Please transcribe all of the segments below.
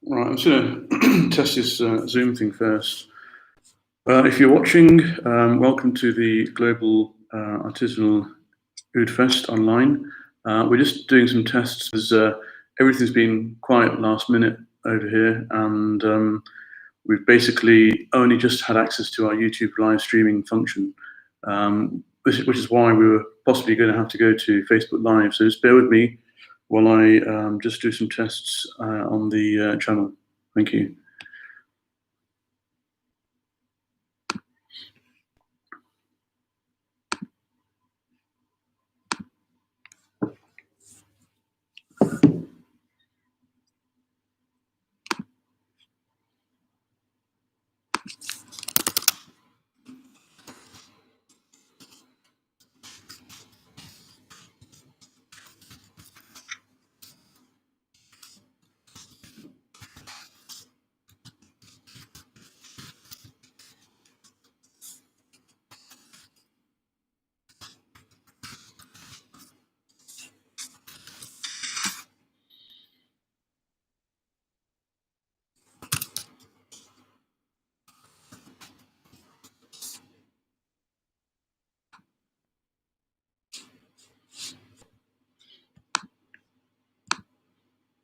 Right, I'm just going to test this Zoom thing first. If you're watching, welcome to the Global Artisanal OudFest online. We're just doing some tests because everything's been quiet last minute over here, and we've basically only just had access to our YouTube live streaming function, which is why we were possibly going to have to go to Facebook Live. So just bear with me while I just do some tests on the channel. Thank you.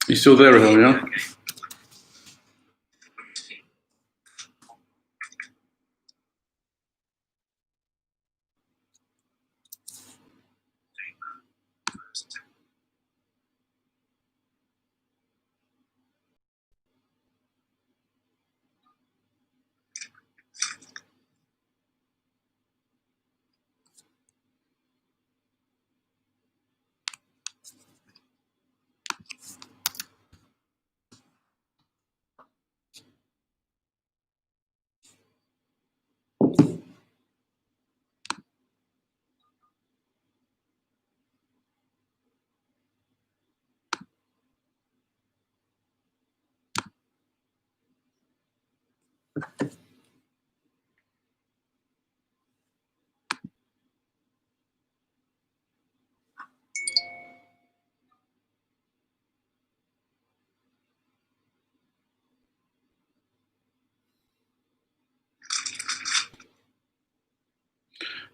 You still there, Rahel, yeah?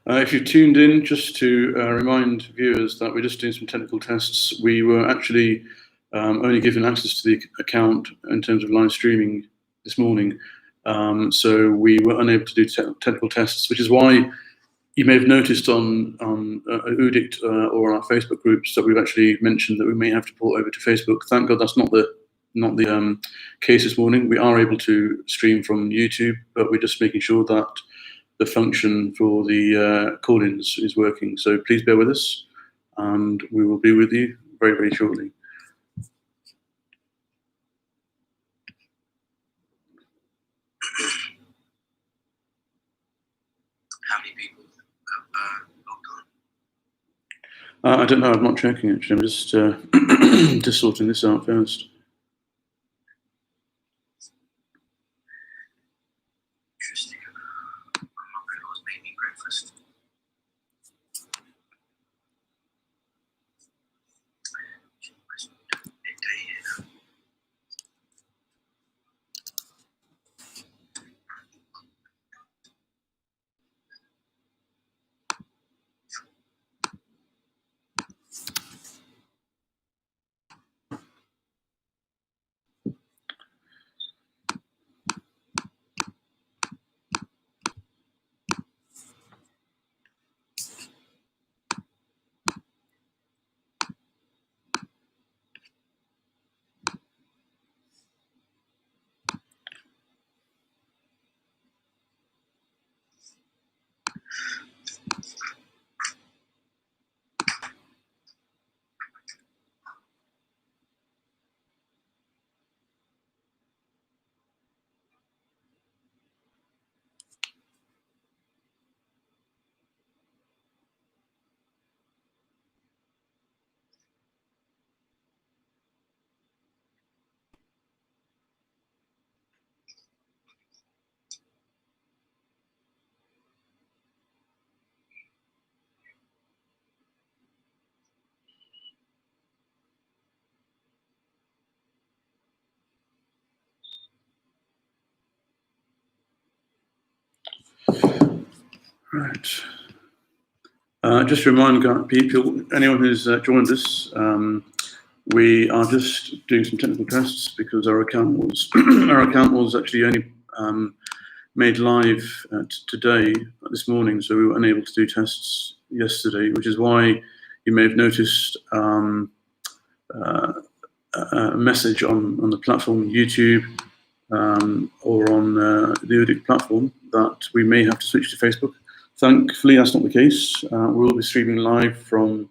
If you've tuned in, just to remind viewers that we're just doing some technical tests. We were actually only given access to the account in terms of live streaming this morning, so we were unable to do technical tests, which is why you may have noticed on Udict or our Facebook groups that we've actually mentioned that we may have to port over to Facebook. Thank God that's not the case this morning. We are able to stream from YouTube, but we're just making sure that the function for the call-ins is working. So please bear with us, and we will be with you very, very shortly. How many people have logged on? I don't know. I'm not checking actually. I'm just just sorting this out first. Interesting. I'm hungry. I was making breakfast. Midday here. Right. Just to remind people, anyone who's joined us, we are just doing some technical tests because our account was actually only made live today, this morning, so we were unable to do tests yesterday, which is why you may have noticed a message on the platform YouTube or on the Udic platform that we may have to switch to Facebook. Thankfully, that's not the case. We'll be streaming live from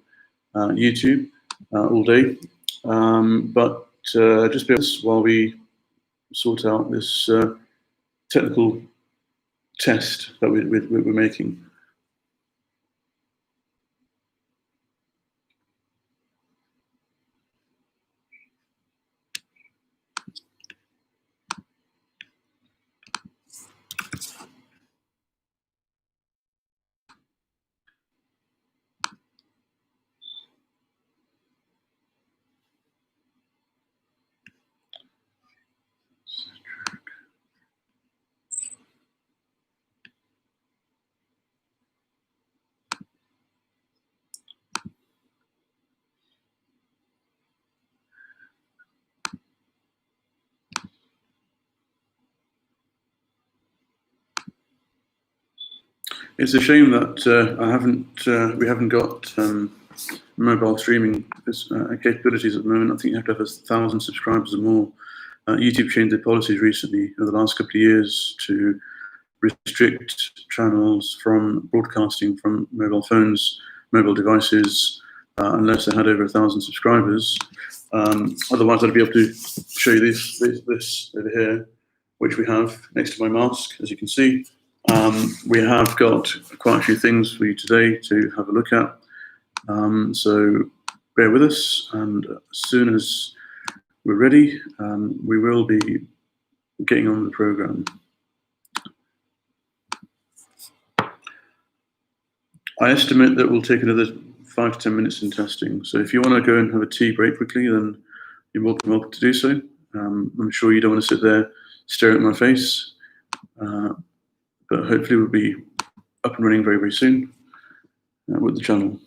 YouTube all day, but just bear with us while we sort out this technical test that we're making. It's a shame that we haven't got mobile streaming capabilities at the moment. I think you have to have 1,000 subscribers or more. YouTube changed their policies recently over the last couple of years to restrict channels from broadcasting from mobile phones, mobile devices, unless they had over 1,000 subscribers. Otherwise, I'd be able to show you this over here, which we have next to my mask, as you can see. We have got quite a few things for you today to have a look at. So bear with us, and as soon as we're ready, we will be getting on the program. I estimate that we'll take another 5 to 10 minutes in testing. So if you want to go and have a tea break quickly, then you're welcome to do so. I'm sure you don't want to sit there staring at my face, but hopefully we'll be up and running very, very soon with the channel.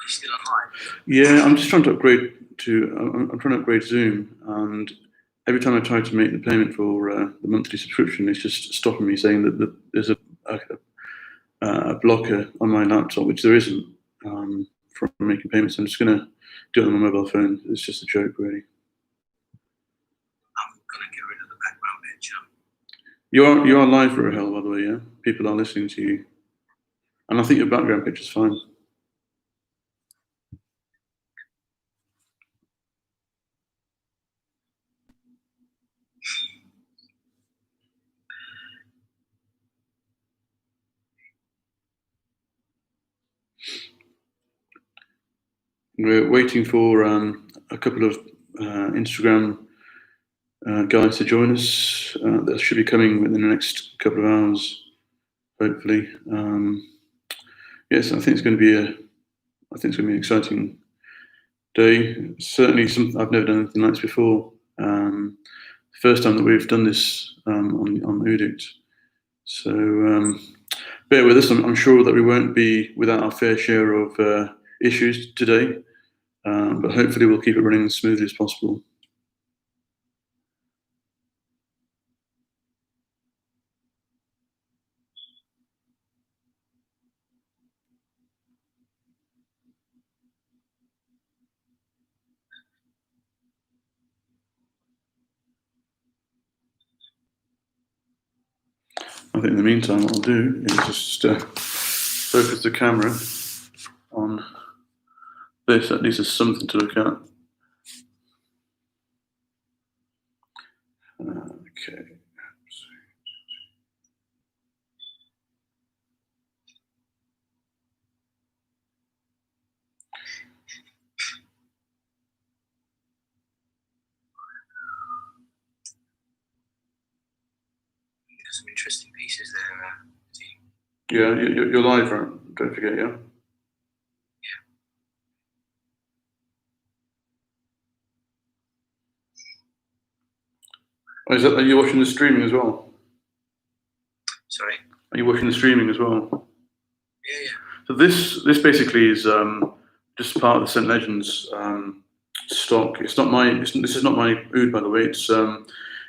Still online? Yeah, I'm just trying to upgrade to. I'm trying to upgrade Zoom, and every time I try to make the payment for the monthly subscription, it's just stopping me, saying that there's a blocker on my laptop, which there isn't from making payments. I'm just going to do it on my mobile phone. It's just a joke, really. I'm gonna get rid of the background picture. You are live, Rohel, by the way. Yeah, people are listening to you, and I think your background picture's fine. We're waiting for a couple of Instagram guys to join us. That should be coming within the next couple of hours, hopefully. Yes, I think it's going to be an exciting day. Certainly, I've never done anything like this before. First time that we've done this on Udict. So bear with us. I'm sure that we won't be without our fair share of issues today, but hopefully we'll keep it running as smoothly as possible. I think in the meantime, what I'll do is just focus the camera on this. At least there's something to look at. Okay. There's some interesting pieces there, team. Yeah, you're live, right? Don't forget, yeah? Oh, are you watching the streaming as well? Sorry? Are you watching the streaming as well? Yeah. So this basically is just part of the St. Legends stock. It's not my. This is not my oud, by the way.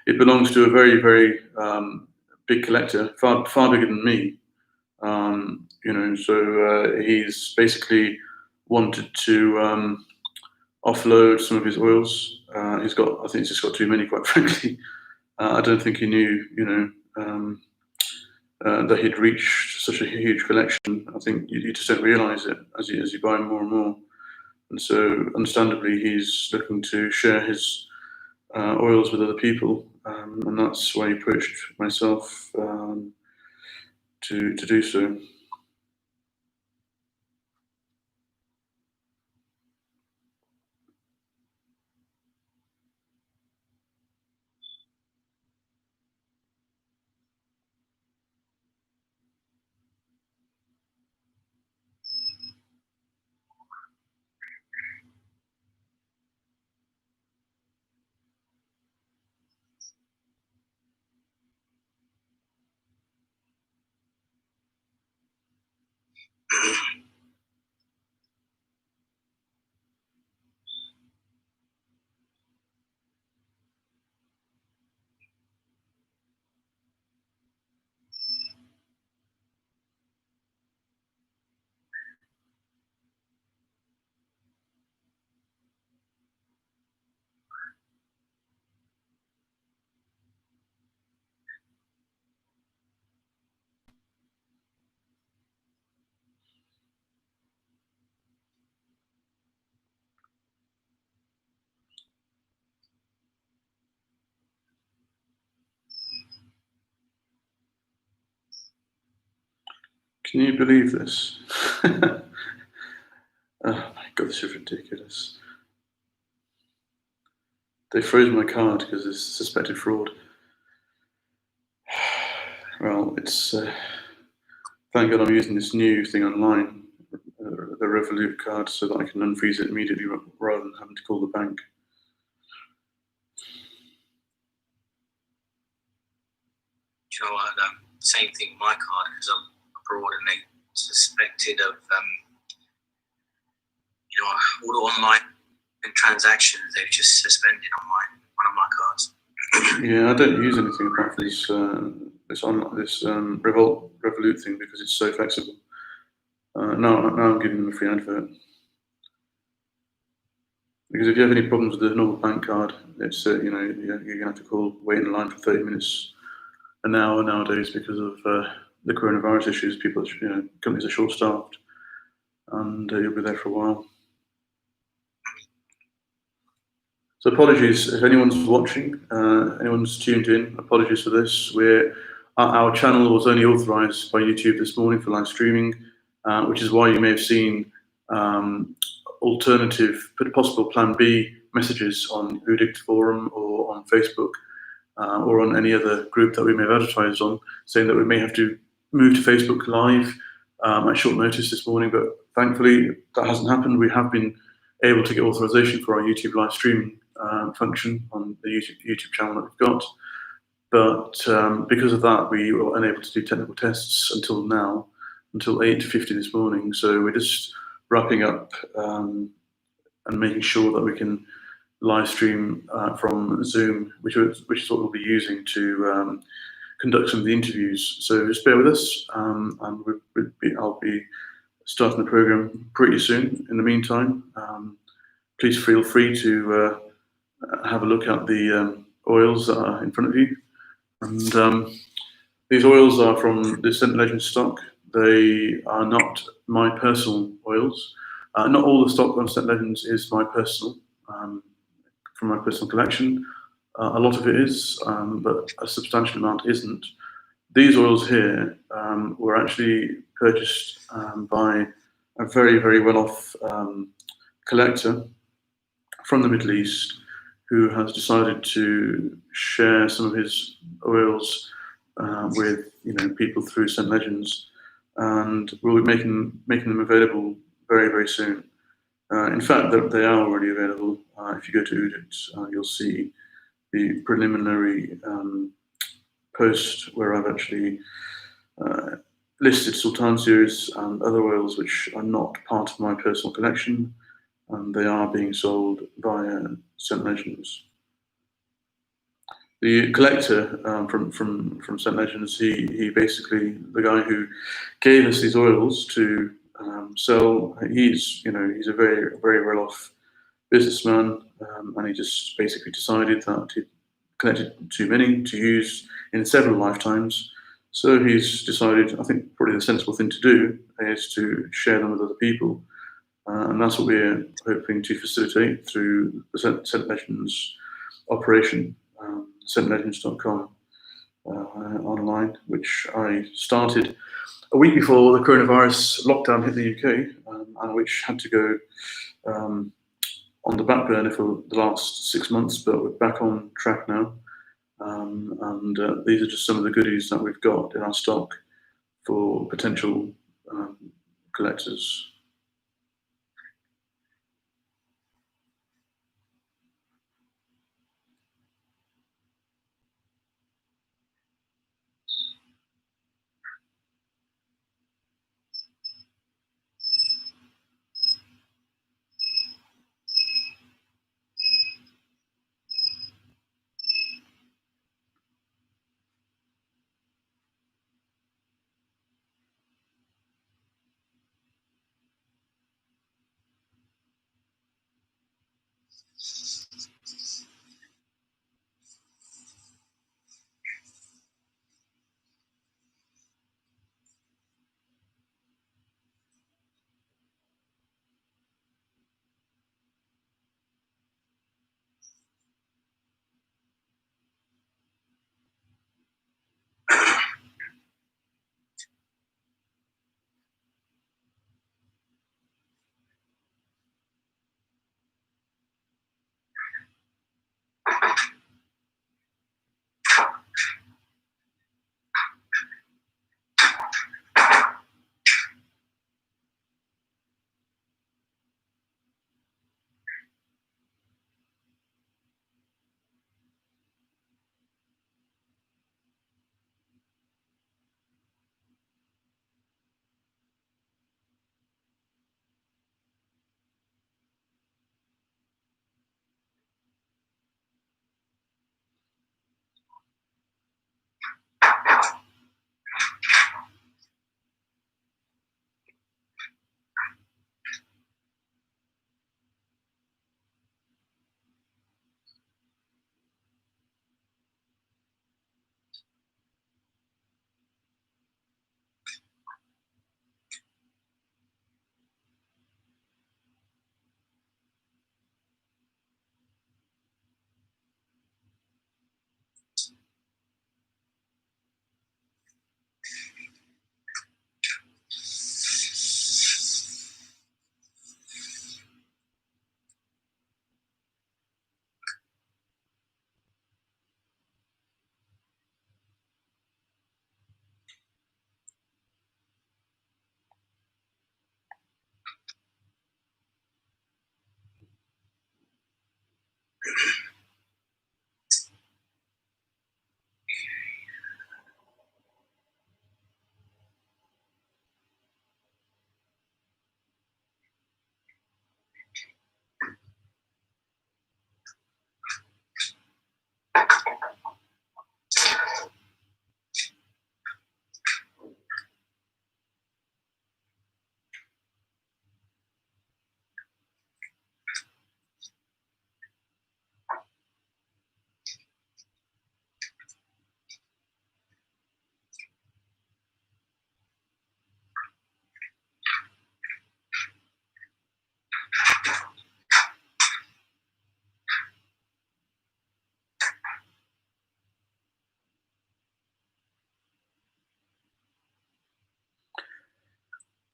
It belongs to a very big collector, far bigger than me. So he's basically wanted to offload some of his oils. I think he's just got too many, quite frankly. I don't think he knew, that he'd reached such a huge collection. I think you just don't realise it as you buy more and more. And so, understandably, he's looking to share his oils with other people, and that's why he approached myself to do so. Can you believe this? Oh my god, this is ridiculous. They froze my card because it's suspected fraud. Well, it's thank God I'm using this new thing online, the Revolut card, so that I can unfreeze it immediately rather than having to call the bank. Do you know what? Same thing with my card, because I'm abroad and they suspected of, all the online transactions. They've just suspended on one of my cards. Yeah, I don't use anything apart from this Revolut thing because it's so flexible. Now I'm giving them a free advert. Because if you have any problems with the normal bank card, it's you're gonna have to wait in line for 30 minutes, an hour nowadays because of the coronavirus issues. People, companies are short-staffed, and you'll be there for a while. So apologies if anyone's watching, anyone's tuned in. Apologies for this. Our channel was only authorised by YouTube this morning for live streaming, which is why you may have seen alternative, possible Plan B messages on Udict Forum or on Facebook or on any other group that we may have advertised on, saying that we may have to move to Facebook Live at short notice this morning. But thankfully, that hasn't happened. We have been able to get authorization for our YouTube live streaming function on the YouTube channel that we've got. But because of that, we were unable to do technical tests until now, until 8:50 this morning. So we're just wrapping up and making sure that we can live stream from Zoom, which is what we'll be using to conduct some of the interviews. So just bear with us, and I'll be starting the program pretty soon. In the meantime, please feel free to have a look at the oils that are in front of you. And these oils are from the St. Legends stock. They are not my personal oils. Not all the stock on St. Legends is my personal, from my personal collection. A lot of it is, but a substantial amount isn't. These oils here were actually purchased by a very well-off collector from the Middle East who has decided to share some of his oils with people through St. Legends. and we'll be making them available very, very soon. In fact, they are already available. If you go to Oudit, you'll see the preliminary post where I've actually listed Sultan series and other oils which are not part of my personal collection, and they are being sold via St. Legends. The collector from St. Legends, he basically, the guy who gave us these oils to sell, he's a very, very well off businessman, and he just basically decided that he'd collected too many to use in several lifetimes. So he's decided, I think probably the sensible thing to do is to share them with other people. And that's what we're hoping to facilitate through the St. Legends operation, stlegends.com online, which I started a week before the coronavirus lockdown hit the UK, and which had to go on the back burner for the last 6 months, but we're back on track now. And these are just some of the goodies that we've got in our stock for potential collectors.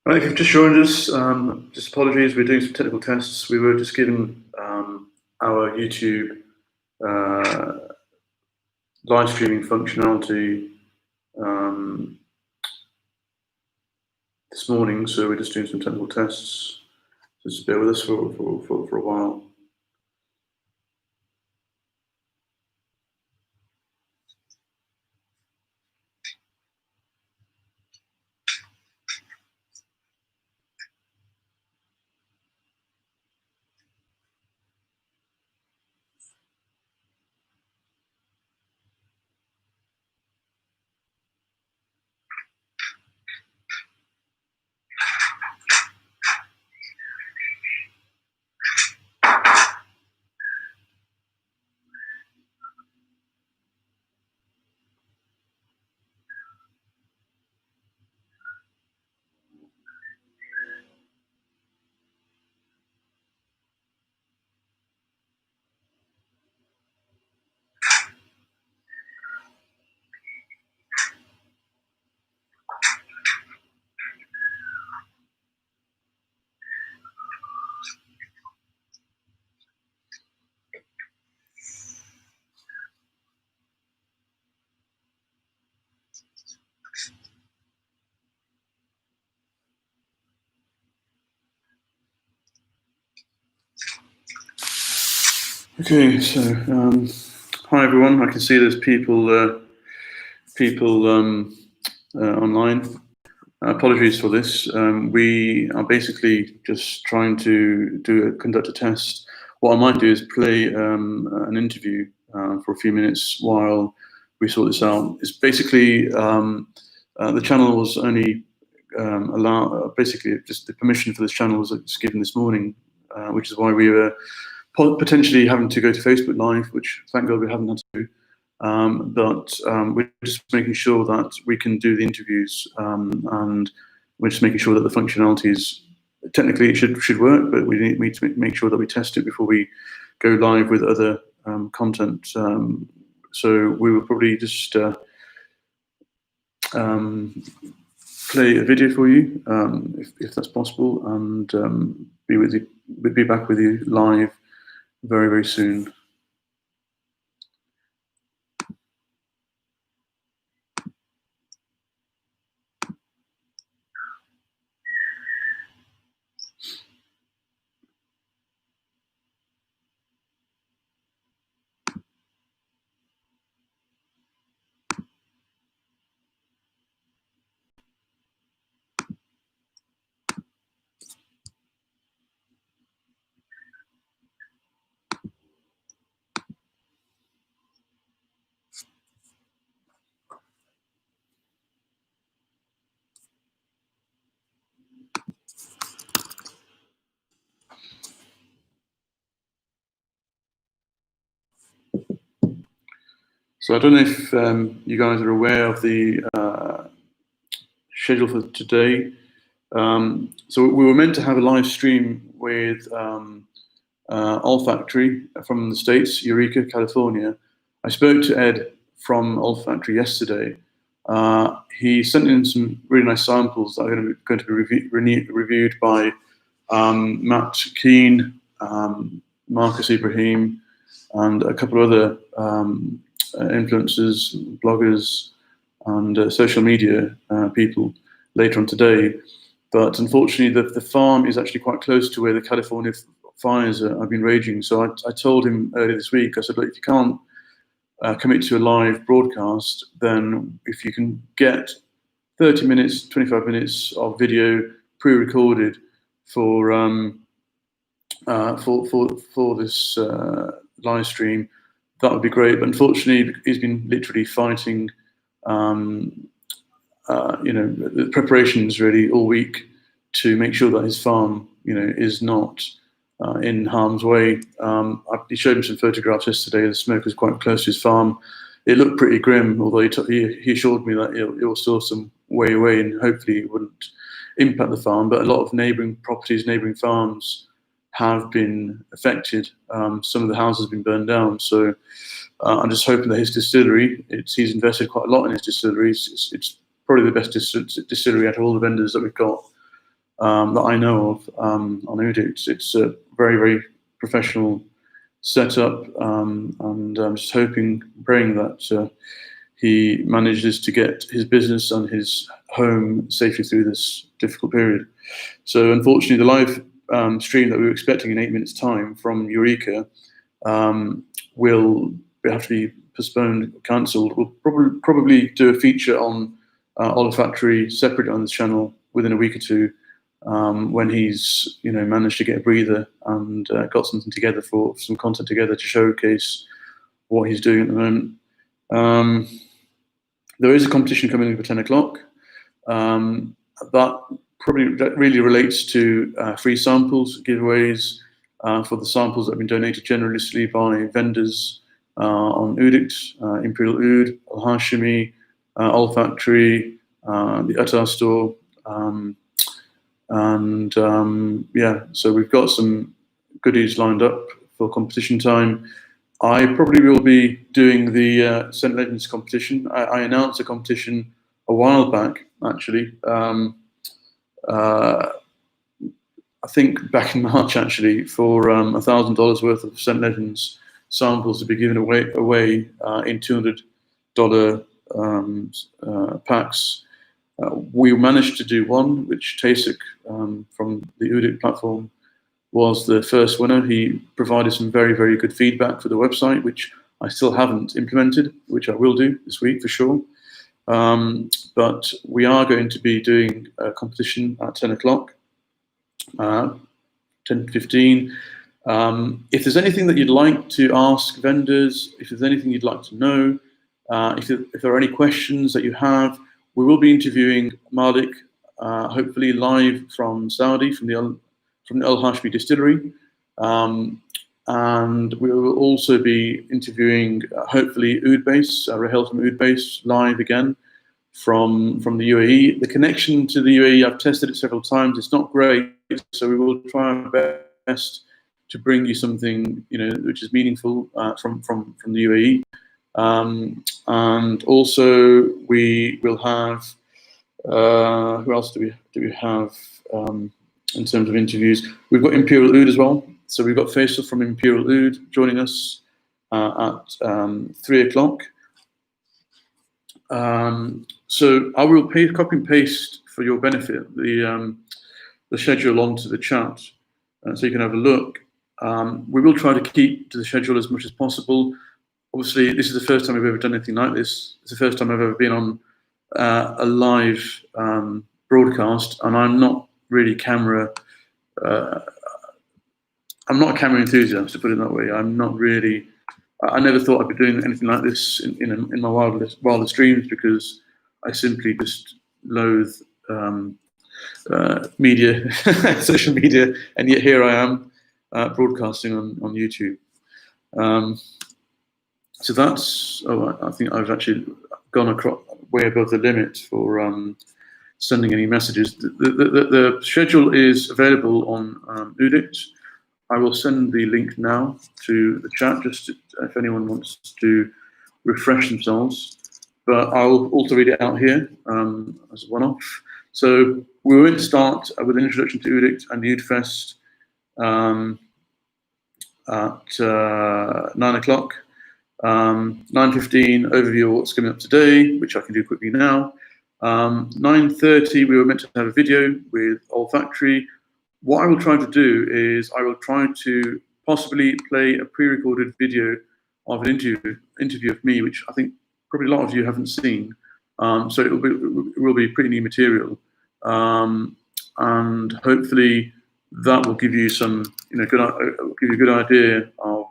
Right, if you've just joined us, just apologies, we're doing some technical tests. We were just given our YouTube live streaming functionality this morning, so we're just doing some technical tests. Just bear with us for a while. Okay, so hi everyone. I can see there's people online. Apologies for this. We are basically just trying to conduct a test. What I might do is play an interview for a few minutes while we sort this out. It's basically the channel was only basically just the permission for this channel was given this morning, which is why we were potentially having to go to Facebook Live, which thank God we haven't had to. But we're just making sure that we can do the interviews, and we're just making sure that the functionalities, technically it should work, but we need to make sure that we test it before we go live with other content. So we will probably just play a video for you, if that's possible, and be back with you live very, very soon. So I don't know if you guys are aware of the schedule for today. So we were meant to have a live stream with Olfactory from the States, Eureka, California. I spoke to Ed from Olfactory yesterday. He sent in some really nice samples that are going to be reviewed by Matt Keane, Marcus Ibrahim, and a couple of other influencers, bloggers, and social media people later on today. But unfortunately, the farm is actually quite close to where the California fires have been raging. So I told him earlier this week, I said, look, if you can't commit to a live broadcast, then if you can get 30 minutes, 25 minutes of video pre-recorded for this live stream, that would be great. But unfortunately, he's been literally fighting, the preparations really all week to make sure that his farm, is not in harm's way. He showed me some photographs yesterday. The smoke was quite close to his farm. It looked pretty grim, although he assured me that it was still some way away and hopefully it wouldn't impact the farm. But a lot of neighbouring properties, neighbouring farms have been affected. Some of the houses have been burned down. So I'm just hoping that his distillery, he's invested quite a lot in his distillery. It's probably the best distillery out of all the vendors that we've got, that I know of on Oud. It's a very, very professional setup, and I'm just hoping, praying that he manages to get his business and his home safely through this difficult period. So unfortunately, the live stream that we were expecting in 8 minutes' time from Eureka will have to be postponed, cancelled. We'll probably do a feature on OudFactory separate on this channel within a week or two, when he's managed to get a breather and got something together, for some content together to showcase what he's doing at the moment. There is a competition coming in for 10 o'clock. That probably really relates to free samples, giveaways for the samples that have been donated generously by vendors on Oudict, Imperial Oud, Al Hashimi, OudFactory, the Atar store, yeah, so we've got some goodies lined up for competition time. I probably will be doing the St. Legends competition. I announced a competition a while back, actually. I think back in March, actually, for $1,000 worth of St. Legends samples to be given away in $200 packs. We managed to do one, which Tasik from the Oudict platform was the first winner. He provided some very, very good feedback for the website, which I still haven't implemented, which I will do this week for sure. But we are going to be doing a competition at 10 o'clock, 10:15. If there's anything that you'd like to ask vendors, if there's anything you'd like to know, if there are any questions that you have, we will be interviewing Malik, hopefully live from Saudi, from the Al Hashmi distillery. And we will also be interviewing, hopefully, Oud Base, Rahel from Oud Base, live again from the UAE. The connection to the UAE, I've tested it several times. It's not great, so we will try our best to bring you something, which is meaningful from the UAE. And also we will have, who else do we have in terms of interviews? We've got Imperial Oud as well. So we've got Faisal from Imperial Oud joining us at 3 o'clock. So I will copy and paste for your benefit the schedule onto the chat, so you can have a look. We will try to keep to the schedule as much as possible. Obviously, this is the first time I've ever done anything like this. It's the first time I've ever been on a live broadcast, and I'm not really I'm not a camera enthusiast, to put it that way. I never thought I'd be doing anything like this in my wildest dreams, because I simply just loathe media, social media, and yet here I am broadcasting on YouTube. So that's, I think I've actually gone way above the limit for sending any messages. The schedule is available on Oudict. I will send the link now to the chat, just if anyone wants to refresh themselves. But I'll also read it out here as a one-off. So we're going to start with an introduction to Oudict and the OudFest at 9 o'clock. 9:15, overview of what's coming up today, which I can do quickly now. 9:30, we were meant to have a video with OudFactory. What I will try to do is I will try to possibly play a pre-recorded video of an interview of me, which I think probably a lot of you haven't seen. So it will be pretty new material, and hopefully that will give you some, give you a good idea of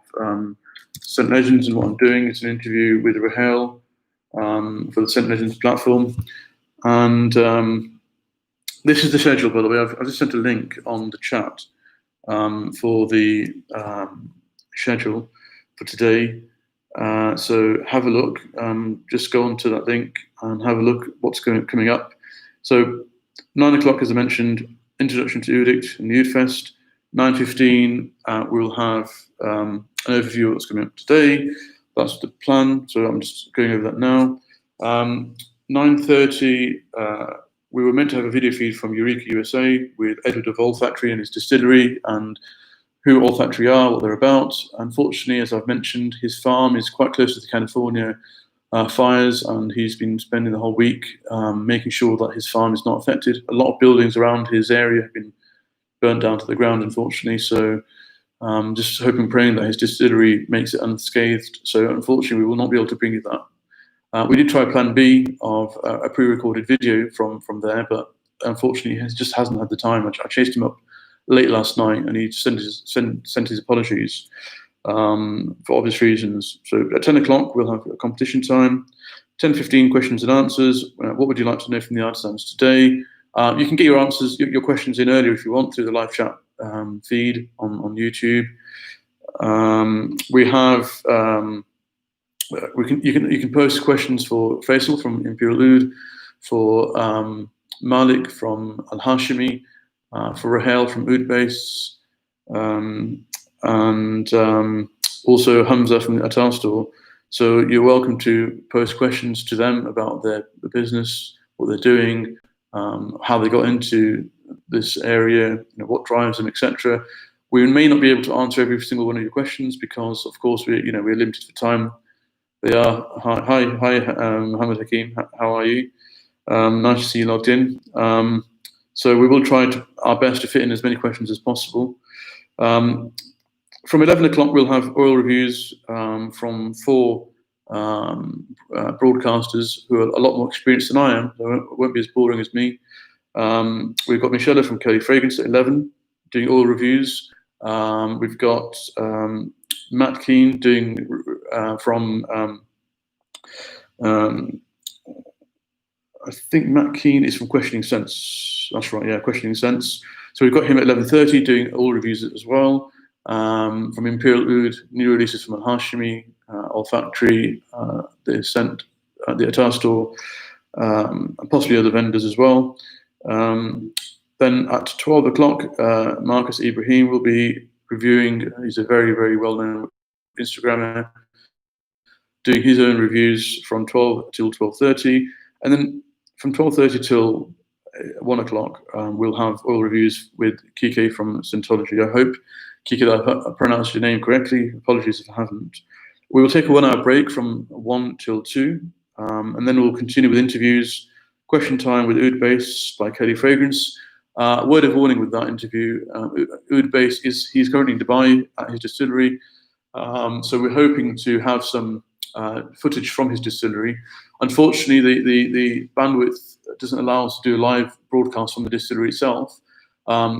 St. Legends and what I'm doing. It's an interview with Rahel for the St. Legends platform, and this is the schedule, by the way. I've just sent a link on the chat for the schedule for today. So have a look. Just go onto that link and have a look at what's coming up. So 9 o'clock, as I mentioned, introduction to Oudict and the OudFest. 9:15, we'll have an overview of what's coming up today. That's the plan. So I'm just going over that now. 9:30, we were meant to have a video feed from Eureka, USA, with Edward of OudFactory and his distillery, and who OudFactory are, what they're about. Unfortunately, as I've mentioned, his farm is quite close to California, fires, and he's been spending the whole week making sure that his farm is not affected. A lot of buildings around his area have been burnt down to the ground, unfortunately. So just hoping, praying that his distillery makes it unscathed. So unfortunately, we will not be able to bring you that. We did try Plan B of a pre-recorded video from there, but unfortunately, he just hasn't had the time. I chased him up late last night, and he sent his apologies for obvious reasons. So at 10 o'clock, we'll have a competition time. 10:15 questions and answers. What would you like to know from the artisans today? You can get your answers, your questions in earlier if you want through the live chat feed on YouTube. We have you can post questions for Faisal from Imperial Oud, for Malik from Al Hashimi, for Rahel from Oud Base, and also Hamza from the Atal store. So you're welcome to post questions to them about the business, what they're doing, how they got into this area, what drives them, etc. We may not be able to answer every single one of your questions because, of course, we're limited for time. They are. Hi, Mohammed Hakim. How are you? Nice to see you logged in. So we will try our best to fit in as many questions as possible. From 11 o'clock, we'll have oil reviews from 4 broadcasters who are a lot more experienced than I am. So it won't be as boring as me. We've got Michelle from Kelly Fragrance at 11 doing oil reviews. We've got Matt Keane doing from I think Matt Keane is from Questioning Sense. That's right, yeah, Questioning Sense. So we've got him at 11:30 doing oil reviews as well. From Imperial Oud, new releases from Al Hashimi, Olfactory, the Ascent, the Atar store, and possibly other vendors as well. Then at 12 o'clock, Marcus Ibrahim will be reviewing. He's a very, very well-known Instagrammer, doing his own reviews from 12 till 12:30, and then from 12:30 till 1 o'clock, we'll have oil reviews with Kike from Scentology. I hope, Kike, that I pronounced your name correctly. Apologies if I haven't. We will take a 1 hour break from 1 till 2, and then we'll continue with interviews. Question time with Oud Base by Kelly Fragrance. Word of warning with that interview, Oud Base he's currently in Dubai at his distillery, so we're hoping to have some footage from his distillery. Unfortunately, the bandwidth doesn't allow us to do a live broadcast from the distillery itself.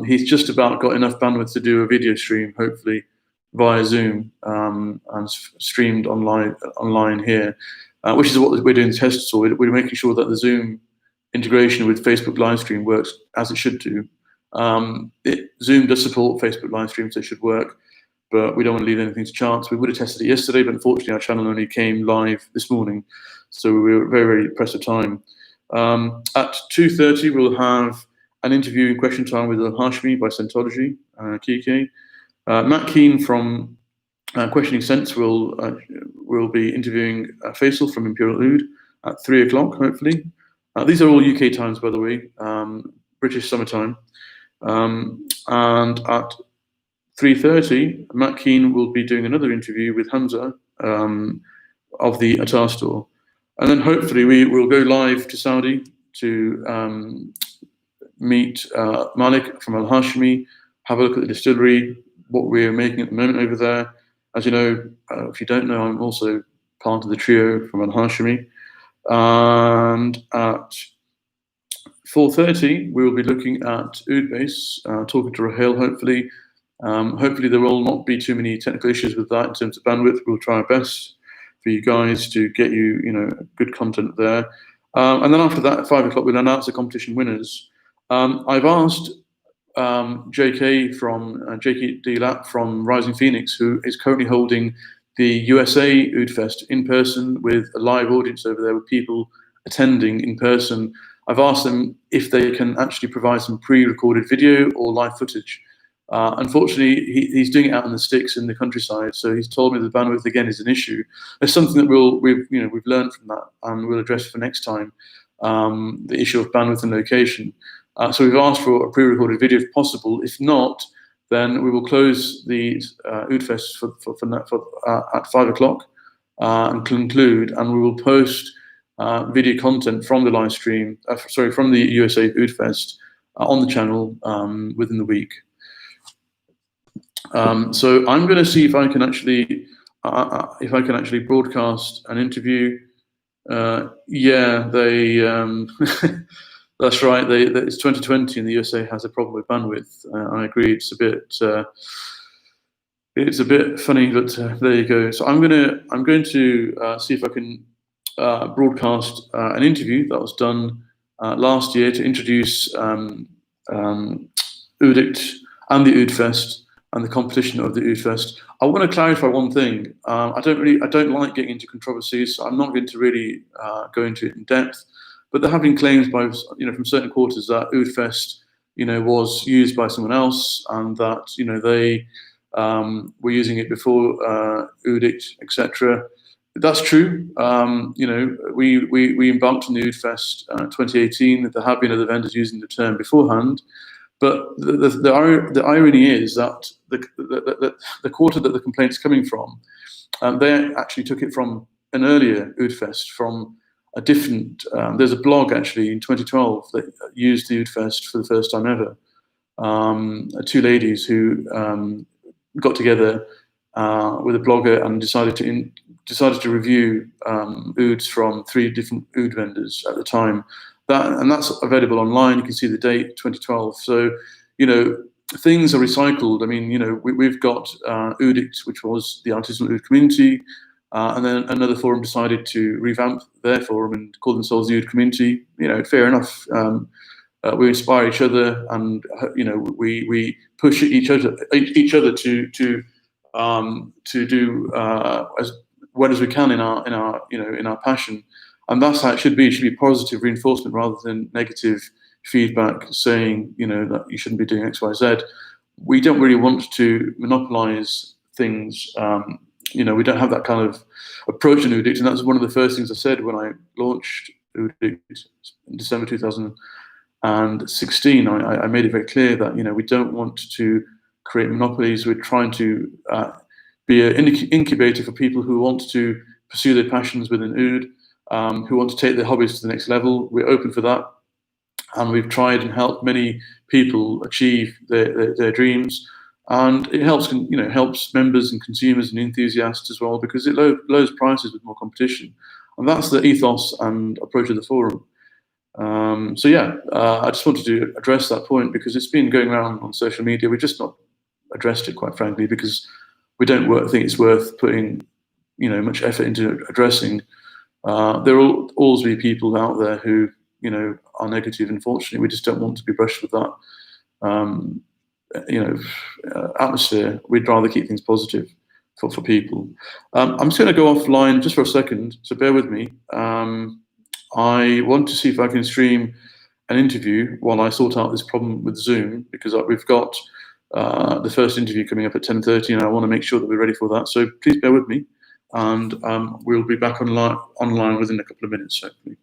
He's just about got enough bandwidth to do a video stream, hopefully via Zoom, and streamed online here, which is what we're doing the test. So we're making sure that the Zoom integration with Facebook live stream works as it should do. Zoom does support Facebook live streams, so it should work, but we don't want to leave anything to chance. We would have tested it yesterday, but unfortunately our channel only came live this morning, so we were very, very pressed for time. At 2:30, we'll have an interview in question time with Al Hashimi by Scentology, Kike. Matt Keane from Questioning Sense will be interviewing Faisal from Imperial Oud at 3 o'clock, hopefully. These are all UK times, by the way, British summertime. And at 3:30, Matt Keane will be doing another interview with Hamza of the Atar store. And then hopefully we will go live to Saudi to meet Malik from Al Hashimi, have a look at the distillery, what we're making at the moment over there. As you know, if you don't know, I'm also part of the trio from Al Hashimi. And at 4:30, we will be looking at Oud Base, talking to Rahel, hopefully. Hopefully there will not be too many technical issues with that in terms of bandwidth. We'll try our best for you guys to get you, good content there. And then after that, at 5 o'clock, we'll announce the competition winners. I've asked JK D-Lap from Rising Phoenix, who is currently holding the USA OudFest in person with a live audience over there with people attending in person. I've asked them if they can actually provide some pre-recorded video or live footage. Unfortunately, he's doing it out in the sticks in the countryside, so he's told me the bandwidth again is an issue. It's something that we've learned from that, and we'll address for next time, the issue of bandwidth and location. So we've asked for a pre-recorded video if possible. If not, then we will close the OudFest at 5 o'clock. and conclude, and we will post video content from the live stream, from the USA OudFest on the channel within the week. So I'm going to see if I can actually broadcast an interview. Yeah, they that's right. It's 2020 and the USA has a problem with bandwidth. I agree. It's a bit funny, but there you go. So I'm going to see if I can broadcast an interview that was done last year to introduce Oudict and the OudFest and the competition of the OudFest. I want to clarify one thing. I don't like getting into controversies, so I'm not going to really go into it in depth. But there have been claims by from certain quarters that OudFest was used by someone else, and that they were using it before Oudict, etc. That's true. We embarked on the OudFest 2018. There have been other vendors using the term beforehand. But the irony is that the quarter that the complaint's coming from, they actually took it from an earlier OudFest, from a different. There's a blog actually in 2012 that used the OudFest for the first time ever. Two ladies who got together with a blogger and decided to review ouds from 3 different oud vendors at the time. That's available online. You can see the date, 2012. So, things are recycled. I mean, we've got Oudict, which was the artisanal oud community, and then another forum decided to revamp their forum and call themselves the oud community. Fair enough. We inspire each other, and we push each other to do as well as we can in our passion. And that's how it should be. It should be positive reinforcement rather than negative feedback saying, that you shouldn't be doing X, Y, Z. We don't really want to monopolize things. We don't have that kind of approach in Oudict. And that's one of the first things I said when I launched Oudict in December 2016. I made it very clear that, we don't want to create monopolies. We're trying to be an incubator for people who want to pursue their passions within Oud. Who want to take their hobbies to the next level. We're open for that, and we've tried and helped many people achieve their dreams. And it helps members and consumers and enthusiasts as well, because it lowers prices with more competition, and that's the ethos and approach of the forum. So yeah, I just wanted to address that point because it's been going around on social media. We've just not addressed it, quite frankly, because we don't think it's worth putting much effort into addressing. There will always be people out there who, are negative. Unfortunately, we just don't want to be brushed with that, atmosphere. We'd rather keep things positive for people. I'm just going to go offline just for a second, so bear with me. I want to see if I can stream an interview while I sort out this problem with Zoom, because we've got the first interview coming up at 10:30, and I want to make sure that we're ready for that. So please bear with me. And we'll be back online within a couple of minutes, hopefully.